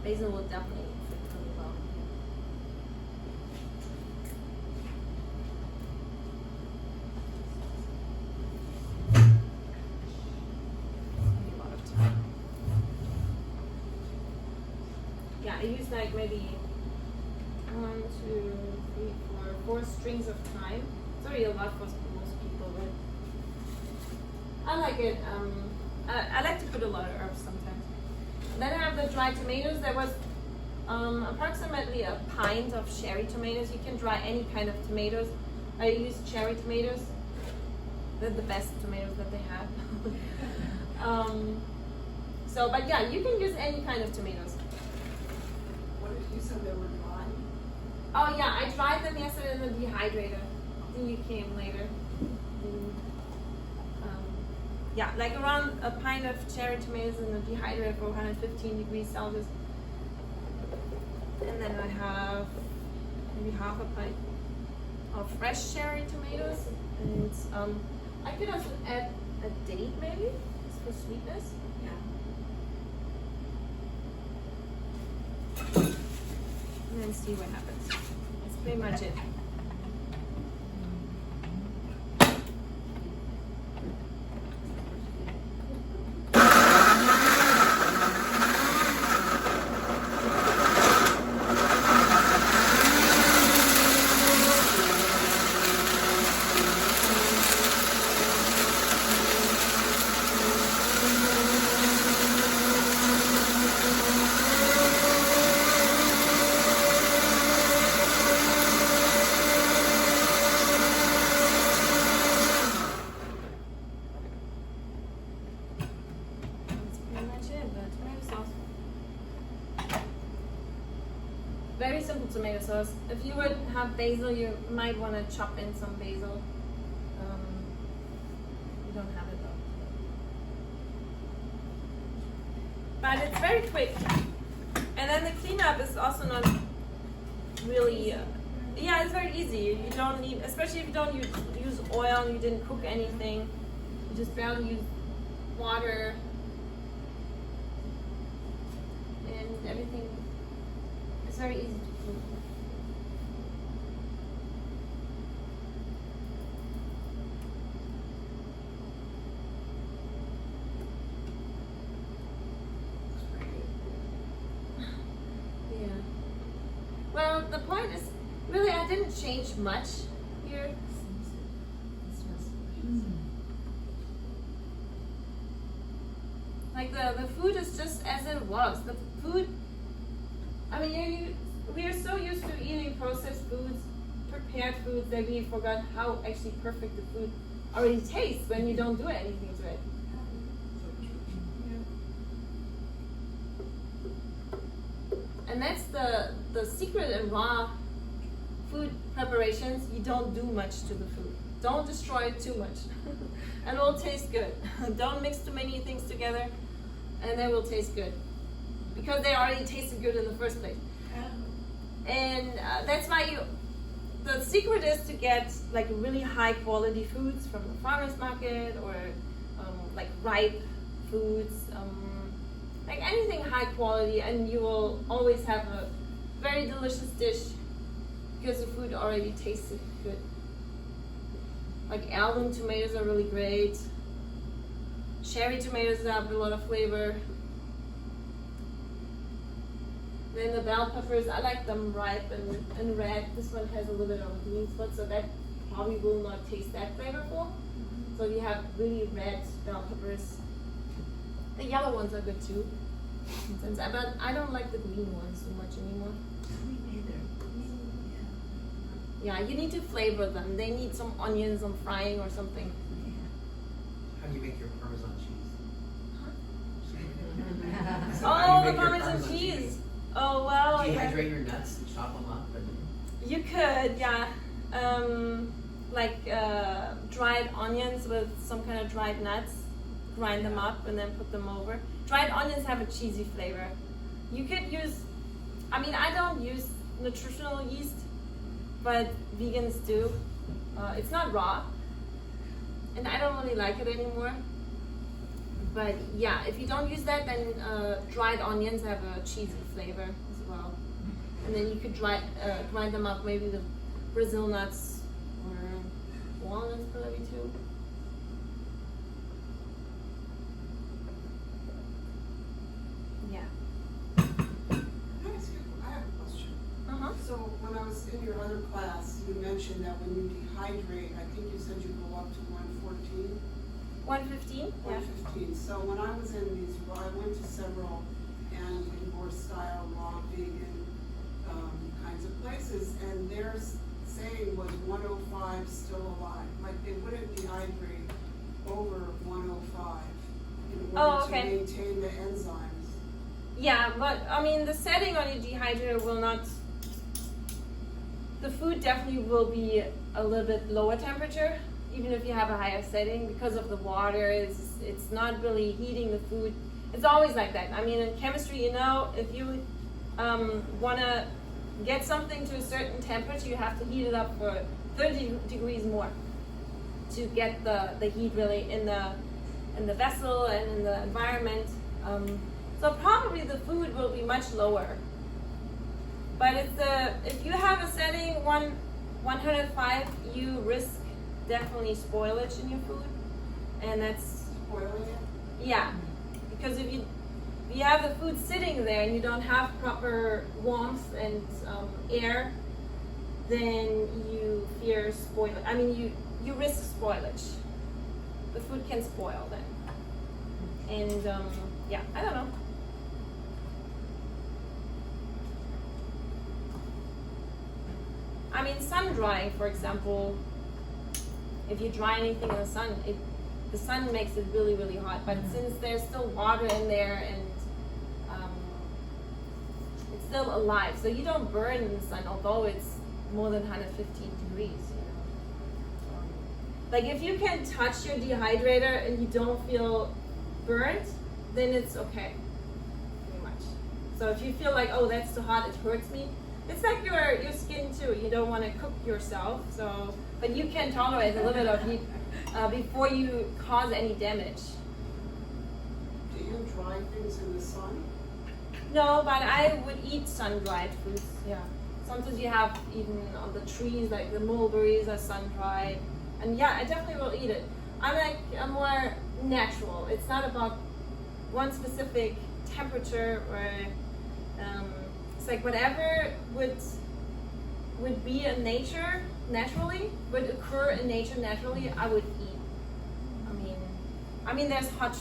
Basil will definitely fit really well. A lot of time. Yeah, I use like maybe 1, 2, 3, 4 strings of thyme. It's already a lot for most people, but I like it. I like to put a lot of herbs sometimes. Then I have the dried tomatoes. There was approximately a pint of cherry tomatoes. You can dry any kind of tomatoes. I use cherry tomatoes. They're the best tomatoes that they have. But yeah, you can use any kind of tomatoes. What did you said they were dry? Oh yeah, I dried them yesterday in the dehydrator. Then you came later. Yeah, like around a pint of cherry tomatoes in the dehydrator for 115 degrees Celsius. And then I have maybe half a pint of fresh cherry tomatoes. And I could also add a date maybe, just for sweetness. Yeah. And then see what happens. That's pretty much it. Very simple tomato sauce. If you would have basil, you might want to chop in some basil. You don't have it though. But it's very quick. And then the cleanup is also not really, yeah, it's very easy. You don't need, especially if you don't use oil and you didn't cook anything. You just barely use water, It's very easy to clean. Looks pretty good. Yeah. Well, the point is, really, I didn't change much here. It smells Like the food is just as it was. The food, I mean, we are so used to eating processed foods, prepared foods, that we forgot how actually perfect the food already tastes when you don't do anything to it. And that's the secret in raw food preparations. You don't do much to the food. Don't destroy it too much. And it will taste good. Don't mix too many things together and they will taste good. Because they already tasted good in the first place. And that's why the secret is to get like really high quality foods from the farmer's market, or like ripe foods, like anything high quality, and you will always have a very delicious dish because the food already tasted good. Like heirloom tomatoes are really great. Cherry tomatoes have a lot of flavor. Then the bell peppers, I like them ripe and red. This one has a little bit of a green spot, so that probably will not taste that flavorful. So you have really red bell peppers. The yellow ones are good too. But I don't like the green ones too much anymore. Yeah, you need to flavor them. They need some onions, some frying or something. How do you make your Parmesan cheese? Oh, the Parmesan cheese. Oh, well. Dehydrate your nuts and chop them up. And You could, yeah. Like dried onions with some kind of dried nuts. Grind them up and then put them over. Dried onions have a cheesy flavor. You could use, I mean, I don't use nutritional yeast, but vegans do. It's not raw, and I don't really like it anymore. But yeah, if you don't use that, then dried onions have a cheesy flavor as well. And then you could grind them up maybe with Brazil nuts or walnuts probably too. Yeah. I have a question. Uh-huh. So when I was in your other class, you mentioned that when you dehydrate, I think you said you go up to 114? 115? Yeah. 115. So when I was in these, I went to several animal style, raw, vegan kinds of places, and their saying was 105 still alive. Like they wouldn't dehydrate over 105 in order okay. to maintain the enzymes. Yeah, but I mean, the setting on your dehydrator will not. The food definitely will be a little bit lower temperature, even if you have a higher setting, because of the water. It's not really heating the food. It's always like that. I mean, in chemistry, you know, if you want to get something to a certain temperature, you have to heat it up for 30 degrees more to get the heat really in the vessel and in the environment. So probably the food will be much lower. But if you have a setting 105, you risk definitely spoilage in your food, and that's Spoiling it? yeah, because if you have the food sitting there and you don't have proper warmth and air, then you fear spoilage. I mean, you risk spoilage. The food can spoil then, and yeah, I don't know. I mean, sun drying, for example, if you dry anything in the sun, the sun makes it really, really hot. But since there's still water in there and it's still alive, so you don't burn in the sun, although it's more than 115 degrees. You know, like if you can touch your dehydrator and you don't feel burnt, then it's okay, pretty much. So if you feel like, oh, that's too hot, it hurts me. It's like your skin too. You don't want to cook yourself, so but you can tolerate a little bit of heat before you cause any damage. Do you dry things in the sun? No, but I would eat sun-dried fruits, yeah. Sometimes you have even on the trees, like the mulberries are sun-dried. And yeah, I definitely will eat it. I'm more natural. It's not about one specific temperature or it's like whatever would be in nature naturally, would occur in nature naturally, I would eat. I mean there's hot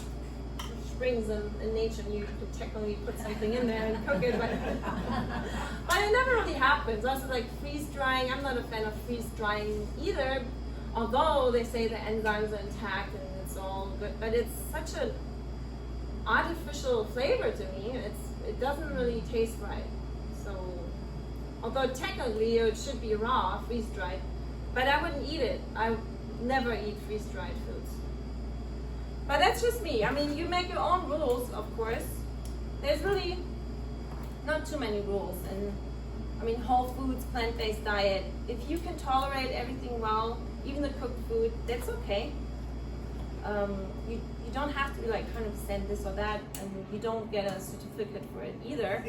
springs in nature and you could technically put something in there and cook it, but it never really happens. Also like freeze drying, I'm not a fan of freeze drying either, although they say the enzymes are intact and it's all good, but it's such an artificial flavor to me. It doesn't really taste right. So although technically it should be raw, freeze dried, but I wouldn't eat it. I never eat freeze dried foods. But that's just me. I mean, you make your own rules, of course. There's really not too many rules. And I mean, whole foods, plant-based diet. If you can tolerate everything well, even the cooked food, that's okay. You don't have to be like 100% this or that, and you don't get a certificate for it either.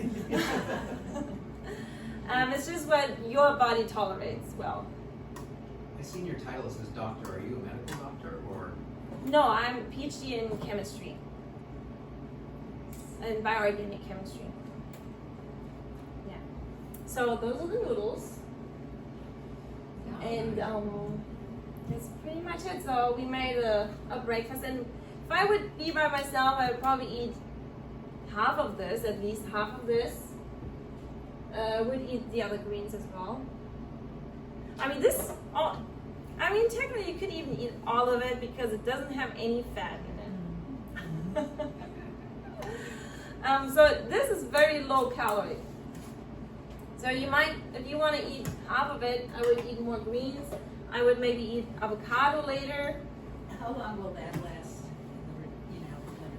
It's just what your body tolerates well. I seen your title says doctor. Are you a medical doctor or? No, I'm a PhD in chemistry, in bioorganic chemistry. Yeah. So those are the noodles, and that's pretty much it. So we made a breakfast, and if I would be by myself, I would probably eat half of this, at least half of this. Would eat the other greens as well. I mean technically you could even eat all of it because it doesn't have any fat in it. So this is very low calorie. So you might, if you want to eat half of it, I would eat more greens. I would maybe eat avocado later. How long will that last in the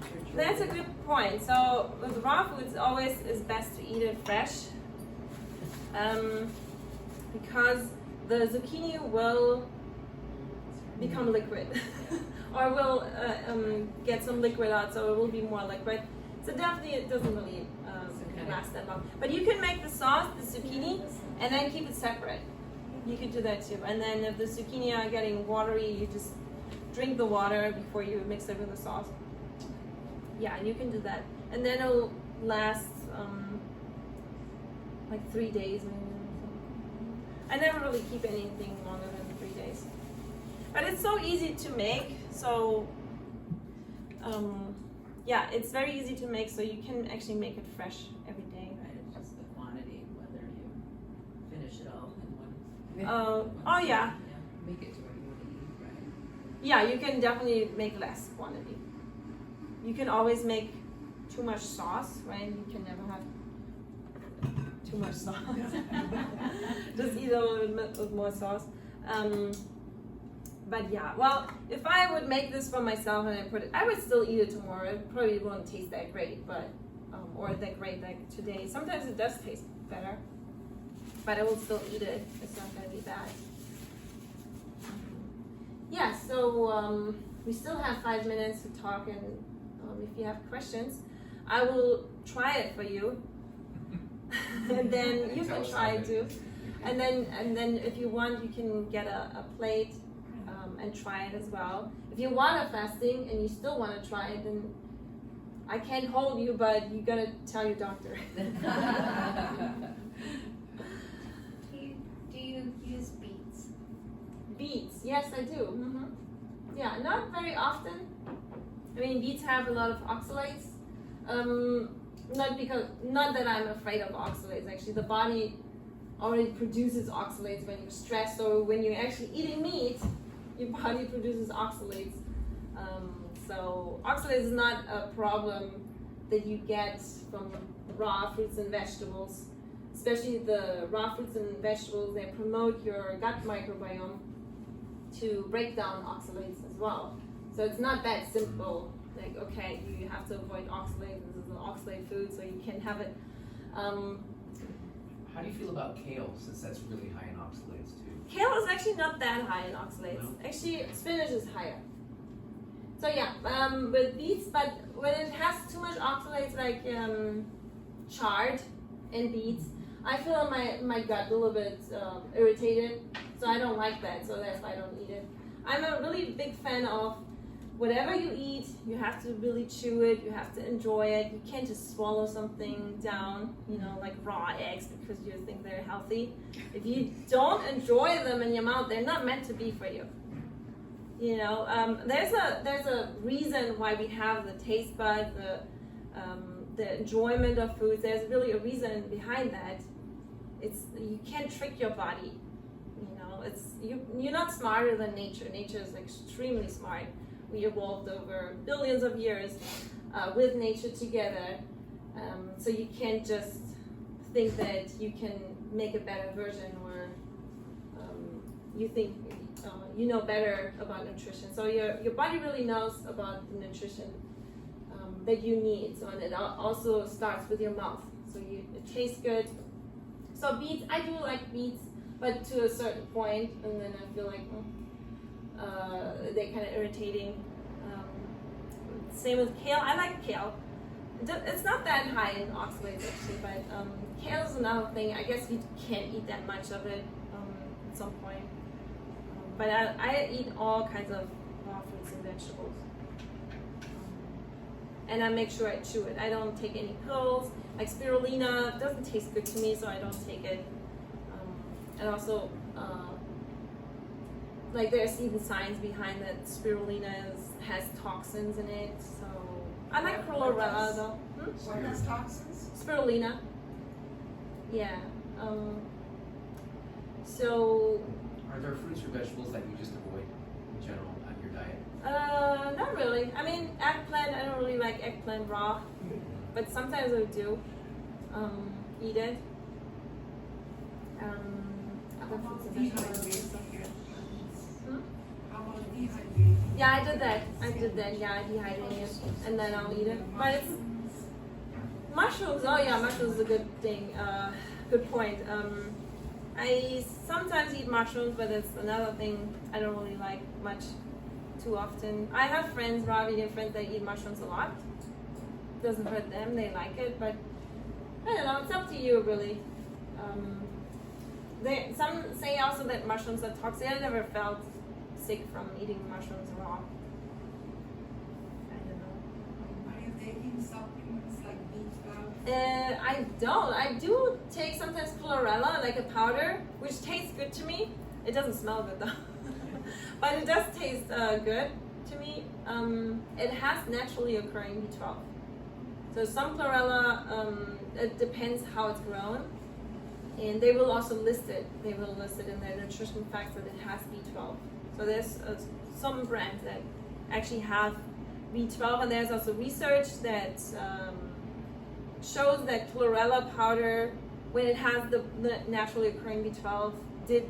temperature? That's a good point. So with raw foods, always is best to eat it fresh, because the zucchini will become liquid, or will get some liquid out, so it will be more liquid. So definitely it doesn't really last that long. But you can make the sauce, the zucchini, and then keep it separate. You could do that too. And then if the zucchini are getting watery, you just drink the water before you mix it with the sauce. Yeah, and you can do that. And then it'll last like 3 days maybe. I never really keep anything longer than 3 days. But it's so easy to make, so yeah, it's very easy to make, so you can actually make it fresh every day. Right, it's just the quantity, whether you finish it all in one. Oh yeah. Make it to what you want to eat, right? Yeah, you can definitely make less quantity. You can always make too much sauce, right? You can never have too much sauce. Just eat a little bit with more sauce. But yeah, well, if I would make this for myself and I put it, I would still eat it tomorrow. It probably won't taste that great, but or that great like today. Sometimes it does taste better, but I will still eat it. It's not gonna be bad. Yeah, so we still have 5 minutes to talk, and if you have questions, I will try it for you, and then you can try it too. And then if you want, you can get a plate and try it as well. If you want a fasting and you still want to try it, then I can't hold you, but you gotta tell your doctor. Do you use beets? Beets, yes, I do. Mm-hmm. Yeah, not very often. I mean, beets have a lot of oxalates. Not that I'm afraid of oxalates. Actually, the body already produces oxalates when you're stressed. So when you're actually eating meat, your body produces oxalates. So oxalates is not a problem that you get from raw fruits and vegetables. Especially the raw fruits and vegetables, they promote your gut microbiome to break down oxalates as well. So it's not that simple. Like, okay, you have to avoid oxalates. This is an oxalate food, so you can't have it. How do you feel about kale, since that's really high in oxalates too? Kale is actually not that high in oxalates. No? Actually, spinach is higher. So yeah, with beets, but when it has too much oxalates, like chard and beets, I feel my gut a little bit irritated, so I don't like that, so that's why I don't eat it. I'm a really big fan of whatever you eat, you have to really chew it, you have to enjoy it. You can't just swallow something down, you know, like raw eggs because you think they're healthy. If you don't enjoy them in your mouth, they're not meant to be for you. You know, there's a reason why we have the taste bud, the enjoyment of foods. There's really a reason behind that. You can't trick your body. You know, you're not smarter than nature. Nature is extremely smart. We evolved over billions of years with nature together. So you can't just think that you can make a better version, or you think you know better about nutrition. So your body really knows about the nutrition that you need. So, and it also starts with your mouth. So it tastes good. So beets, I do like beets, but to a certain point, and then I feel like they're kind of irritating. Same with kale. I like kale. It's not that high in oxalates actually, but kale is another thing. I guess you can't eat that much of it at some point. But I eat all kinds of raw fruits and vegetables. And I make sure I chew it. I don't take any pills. Like spirulina, it doesn't taste good to me, so I don't take it. And also, like there's even science behind that spirulina has toxins in it. So I like chlorella though. What has toxins? Spirulina. Yeah. So. Are there fruits or vegetables that you just avoid in general on your diet? Not really. I mean, eggplant, I don't really like eggplant raw, but sometimes I do eat it. Other fruits and vegetables. How about dehydrating? Yeah, I did that. Yeah, dehydrating it, and then I'll eat it. But it's mushrooms. Oh yeah, mushrooms is a good thing. Good point. I sometimes eat mushrooms, but it's another thing I don't really like much too often. I have friends, raw vegan friends, that eat mushrooms a lot. Doesn't hurt them, they like it, but I don't know, it's up to you really. Some say also that mushrooms are toxic. I never felt sick from eating mushrooms raw. I don't know. Are you taking supplements like B12? I don't. I do take sometimes chlorella, like a powder, which tastes good to me. It doesn't smell good though. But it does taste good to me. It has naturally occurring B12. So some chlorella, it depends how it's grown. And they will also list it. They will list it in their nutrition facts that it has B12. So there's some brands that actually have B12, and there's also research that shows that chlorella powder, when it has the naturally occurring B12, did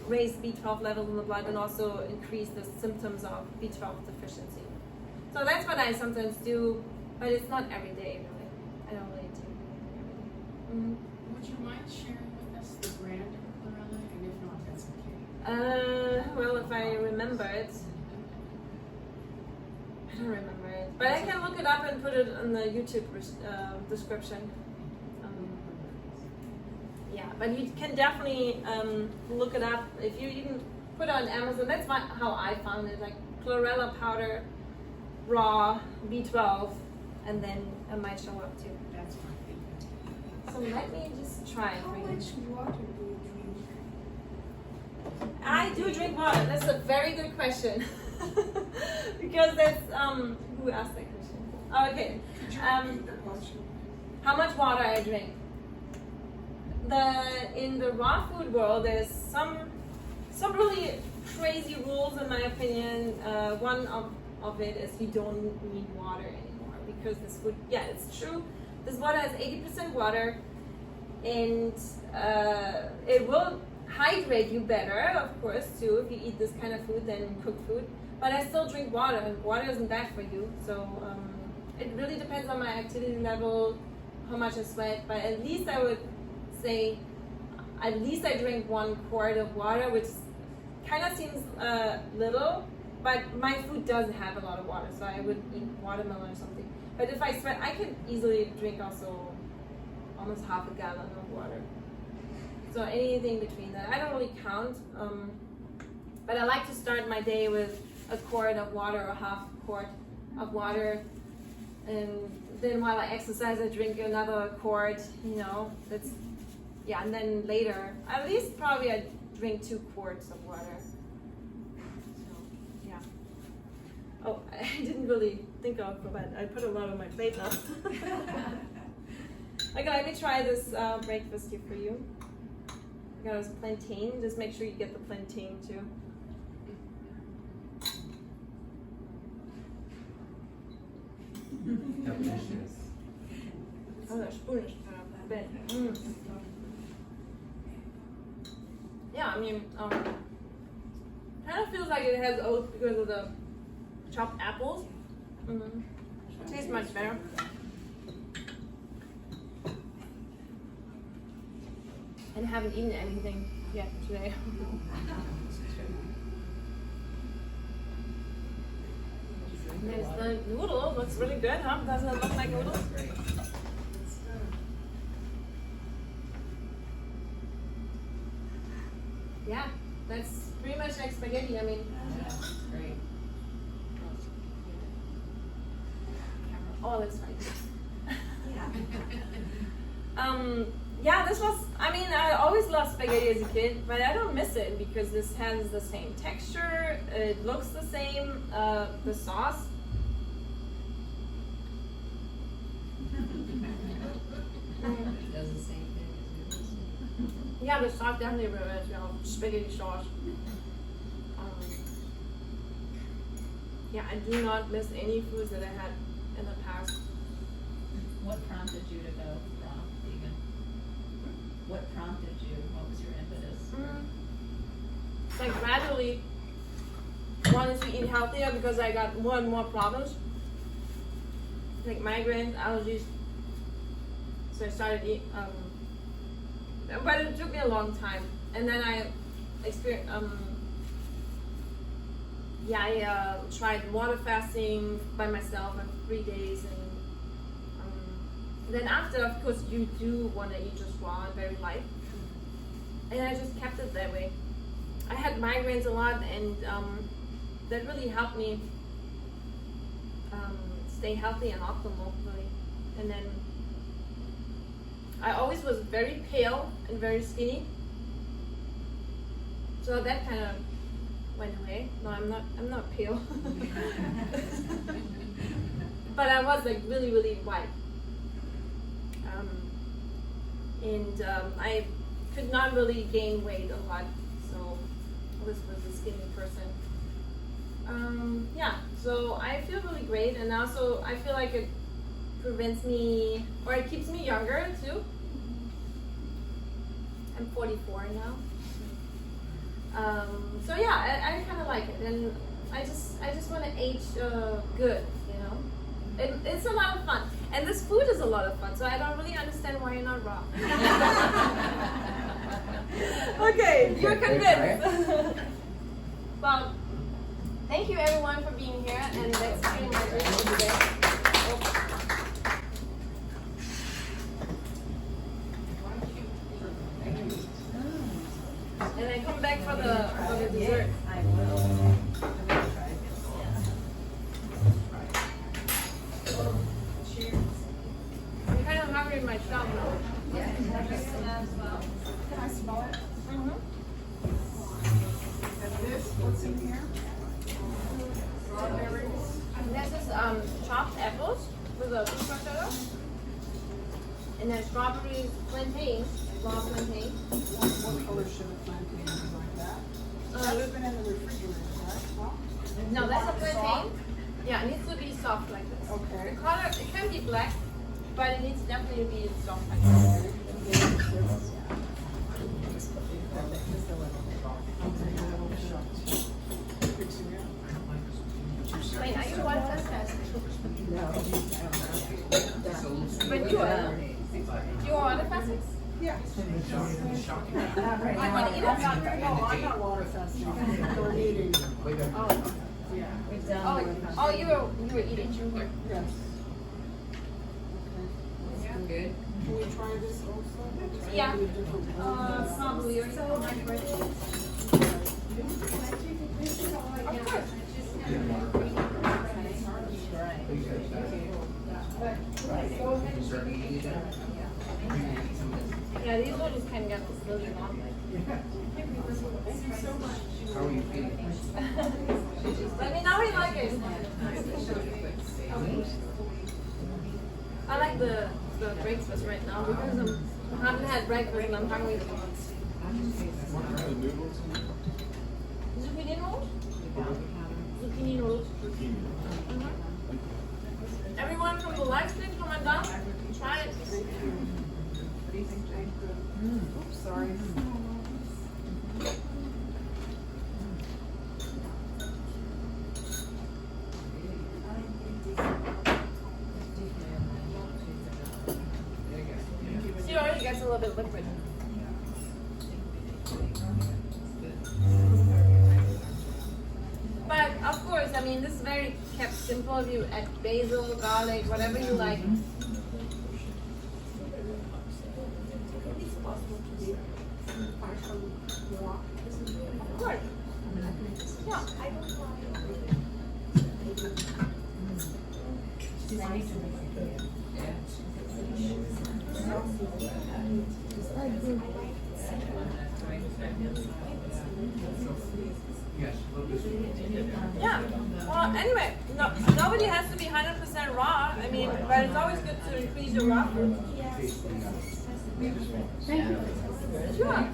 raise B12 levels in the blood and also increase the symptoms of B12 deficiency. So that's what I sometimes do, but it's not every day really. I don't really take it every day. Mm-hmm. Would you mind sharing with us the brand of chlorella, and if not, that's okay. Well, if I remember it. I don't remember it, but I can look it up and put it in the YouTube description. Yeah, but you can definitely look it up. If you even put it on Amazon, that's how I found it, like chlorella powder, raw, B12, and then it might show up too. That's my favorite. So let me just try it How for you. much water do you drink? I do drink water. That's a very good question. Because that's who asked that question? Oh, okay. Could you repeat the question? How much water I drink? In the raw food world, there's some really crazy rules in my opinion. One of it is you don't need water anymore because this food, yeah, it's true. This water has 80% water, and it will hydrate you better, of course, too, if you eat this kind of food than cooked food. But I still drink water, and water isn't bad for you. So it really depends on my activity level, how much I sweat. But at least I would say, at least I drink 1 quart of water, which kind of seems little. But my food does have a lot of water, so I would eat watermelon or something. But if I sweat, I can easily drink also almost half a gallon of water. So anything between that. I don't really count, but I like to start my day with a quart of water or half quart of water. And then while I exercise, I drink another quart, you know, that's, yeah, and then later, at least probably I drink 2 quarts of water. So, yeah. Oh, I didn't really think of, but I put a lot on my plate now. Okay, let me try this breakfast here for you. I got this plantain, just make sure you get the plantain too. Delicious. Oh, the spoon is bad. Yeah, I mean, kind of feels like it has oats because of the chopped apples. Tastes much better. And I haven't eaten anything yet today. There's the noodle. Looks really good, huh? Doesn't it look like noodles? Yeah, that's pretty much like spaghetti. I mean, Great. oh, that's right. Yeah, this was, I mean, I always loved spaghetti as a kid, but I don't miss it because this has the same texture, it looks the same, the sauce. It does the same thing as noodles. Yeah, the sauce definitely reminds me of spaghetti sauce. Yeah, I do not miss any foods that I had in the past. What prompted you to go raw vegan? What prompted you? What was your impetus? Like gradually wanted to eat healthier because I got more and more problems, like migraines, allergies. So I started eating, but it took me a long time. And then I experienced, I tried water fasting by myself for 3 days, and then after, of course, you do want to eat just raw and very light. And I just kept it that way. I had migraines a lot, and that really helped me stay healthy and optimal, really. And then I always was very pale and very skinny, so that kind of went away. No, I'm not pale, but I was like really, really white. I could not really gain weight a lot, so I was a skinny person. So I feel really great, and also I feel like it prevents me, or it keeps me younger too. I'm 44 now. So yeah, I kind of like it, and I just want to age good, you know. It's a lot of fun, and this food is a lot of fun. So I don't really understand why you're not raw. Okay, you're convinced. Well, thank you everyone for being here, and that's pretty much it for today. And I come back for the dessert. I will. I'm kind of hungry myself now. Yeah, can I have some as well? Can I smell it? Mm-hmm. And this, what's in here? Strawberries. This is chopped apples with a sweet potato. And then strawberries, plantain, raw plantain. What color should a plantain be like that? That's been in the refrigerator, right? Well, No, that's a plantain. Yeah, it needs to be soft like this. okay. The color, it can be black, but it needs definitely to be soft like this. Wait, are you one test? But you are water fasting? Yeah. I want to eat it. No, I'm not water fasting. We're eating. Yeah. Oh, you were eating. Yes. good? Can we try this also? Try Yeah. it with different ones? Probably. So, my question is, this is all I got. I just have Yeah. an ingredient. But, go ahead You and can start eating it then. Yeah, these noodles kind of got this really long. Thank you so much. How are you feeling? Let me know how you like it. I like the breakfast right now because I haven't had breakfast and I'm hungry. Zucchini noodles? Zucchini noodles. Mhm. Everyone from the live stream, come on down. Try it. Oops, sorry. See, it already gets a little bit liquid. But of course, I mean, this is very kept simple. If you add basil, garlic, whatever you like. Of course. Yeah. Yes, a little bit. Yeah. Well, anyway, no, nobody has to be 100% raw. I mean, but it's always good to increase your raw food. Sure.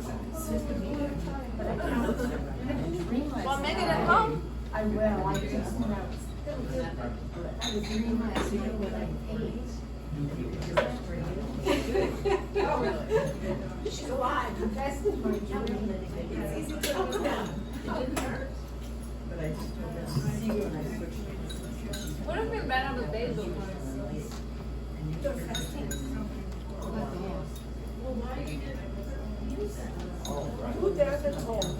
Well, make it at home. I will, I just, I was realizing what I ate. She's alive, that's the point. Oh, come on. It didn't hurt. But I just told her, see when I switched. Would have been better with basil. Who does it home?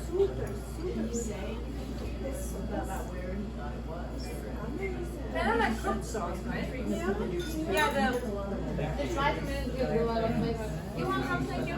Super, super. They don't like cooked sauce, right? Yeah, the 5 minutes gives a lot of flavor. You want some? Thank you.